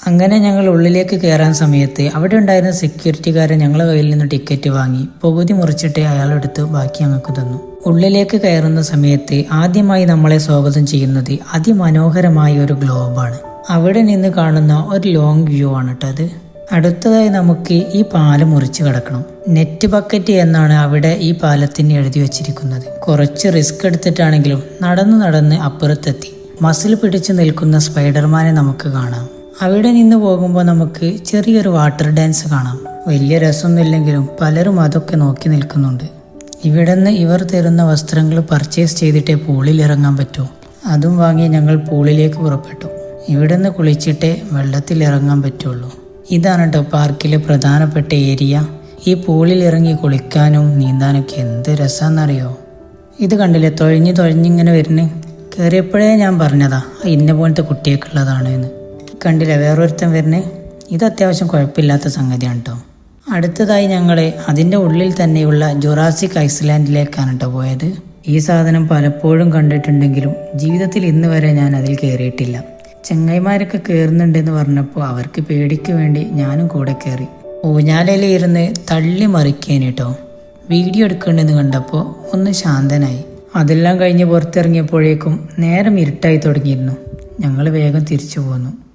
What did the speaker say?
അങ്ങനെ ഞങ്ങൾ ഉള്ളിലേക്ക് കയറാൻ സമയത്ത് അവിടെ ഉണ്ടായിരുന്ന സെക്യൂരിറ്റിക്കാരൻ ഞങ്ങളെ കയ്യിൽ നിന്ന് ടിക്കറ്റ് വാങ്ങി പകുതി മുറിച്ചിട്ട് അയാളെടുത്ത് ബാക്കി ഞങ്ങൾക്ക് തന്നു. ഉള്ളിലേക്ക് കയറുന്ന സമയത്ത് ആദ്യമായി നമ്മളെ സ്വാഗതം ചെയ്യുന്നത് അതിമനോഹരമായ ഒരു ഗ്ലോബാണ്. അവിടെ നിന്ന് കാണുന്ന ഒരു ലോങ് വ്യൂ ആണ് കേട്ടോ അത്. അടുത്തതായി നമുക്ക് ഈ പാലം മുറിച്ച് കടക്കണം. നെറ്റ് ബക്കറ്റ് എന്നാണ് അവിടെ ഈ പാലത്തിന് എഴുതി വച്ചിരിക്കുന്നത്. കുറച്ച് റിസ്ക് എടുത്തിട്ടാണെങ്കിലും നടന്ന് അപ്പുറത്തെത്തി. മസിൽ പിടിച്ചു നിൽക്കുന്ന സ്പൈഡർമാനെ നമുക്ക് കാണാം. അവിടെ നിന്ന് പോകുമ്പോൾ നമുക്ക് ചെറിയൊരു വാട്ടർ ഡാൻസ് കാണാം. വലിയ രസമൊന്നുമില്ലെങ്കിലും പലരും അതൊക്കെ നോക്കി നിൽക്കുന്നുണ്ട്. ഇവിടെ നിന്ന് ഇവർ തരുന്ന വസ്ത്രങ്ങൾ പർച്ചേസ് ചെയ്തിട്ടേ പൂളിൽ ഇറങ്ങാൻ പറ്റൂ. അതും വാങ്ങി ഞങ്ങൾ പൂളിലേക്ക് പുറപ്പെട്ടു. ഇവിടെ നിന്ന് കുളിച്ചിട്ടേ വെള്ളത്തിൽ ഇറങ്ങാൻ പറ്റുള്ളൂ. ഇതാണ് കേട്ടോ പാർക്കിലെ പ്രധാനപ്പെട്ട ഏരിയ. ഈ പൂളിൽ ഇറങ്ങി കുളിക്കാനും നീന്താനൊക്കെ എന്ത് രസമാണെന്നറിയോ. ഇത് കണ്ടില്ലേ, തൊഴിഞ്ഞിങ്ങനെ വരുന്നേ. കയറിയപ്പോഴേ ഞാൻ പറഞ്ഞതാ ഇന്ന പോലത്തെ കുട്ടിയൊക്കെയുള്ളതാണ് എന്ന്. കണ്ടില്ല വേറൊരുത്തൻ വരുന്നേ. ഇത് അത്യാവശ്യം കുഴപ്പമില്ലാത്ത സംഗതിയാണ് കേട്ടോ. അടുത്തതായി ഞങ്ങളെ അതിൻ്റെ ഉള്ളിൽ തന്നെയുള്ള ജുറാസിക് ഐസ്ലാൻഡിലേക്കാണ് കേട്ടോ പോയത്. ഈ സാധനം പലപ്പോഴും കണ്ടിട്ടുണ്ടെങ്കിലും ജീവിതത്തിൽ ഇന്ന് വരെ ഞാൻ അതിൽ കയറിയിട്ടില്ല. ചെങ്ങൈമാരൊക്കെ കയറുന്നുണ്ടെന്ന് പറഞ്ഞപ്പോൾ അവർക്ക് പേടിക്ക് വേണ്ടി ഞാനും കൂടെ കയറി. ഊഞ്ഞാലയിൽ ഇരുന്ന് തള്ളി മറിക്കേന് കേട്ടോ. വീഡിയോ എടുക്കേണ്ടെന്ന് കണ്ടപ്പോൾ ഒന്ന് ശാന്തനായി. അതെല്ലാം കഴിഞ്ഞ് പുറത്തിറങ്ങിയപ്പോഴേക്കും നേരം ഇരുട്ടായി തുടങ്ങിയിരുന്നു. ഞങ്ങൾ വേഗം തിരിച്ചു പോന്നു.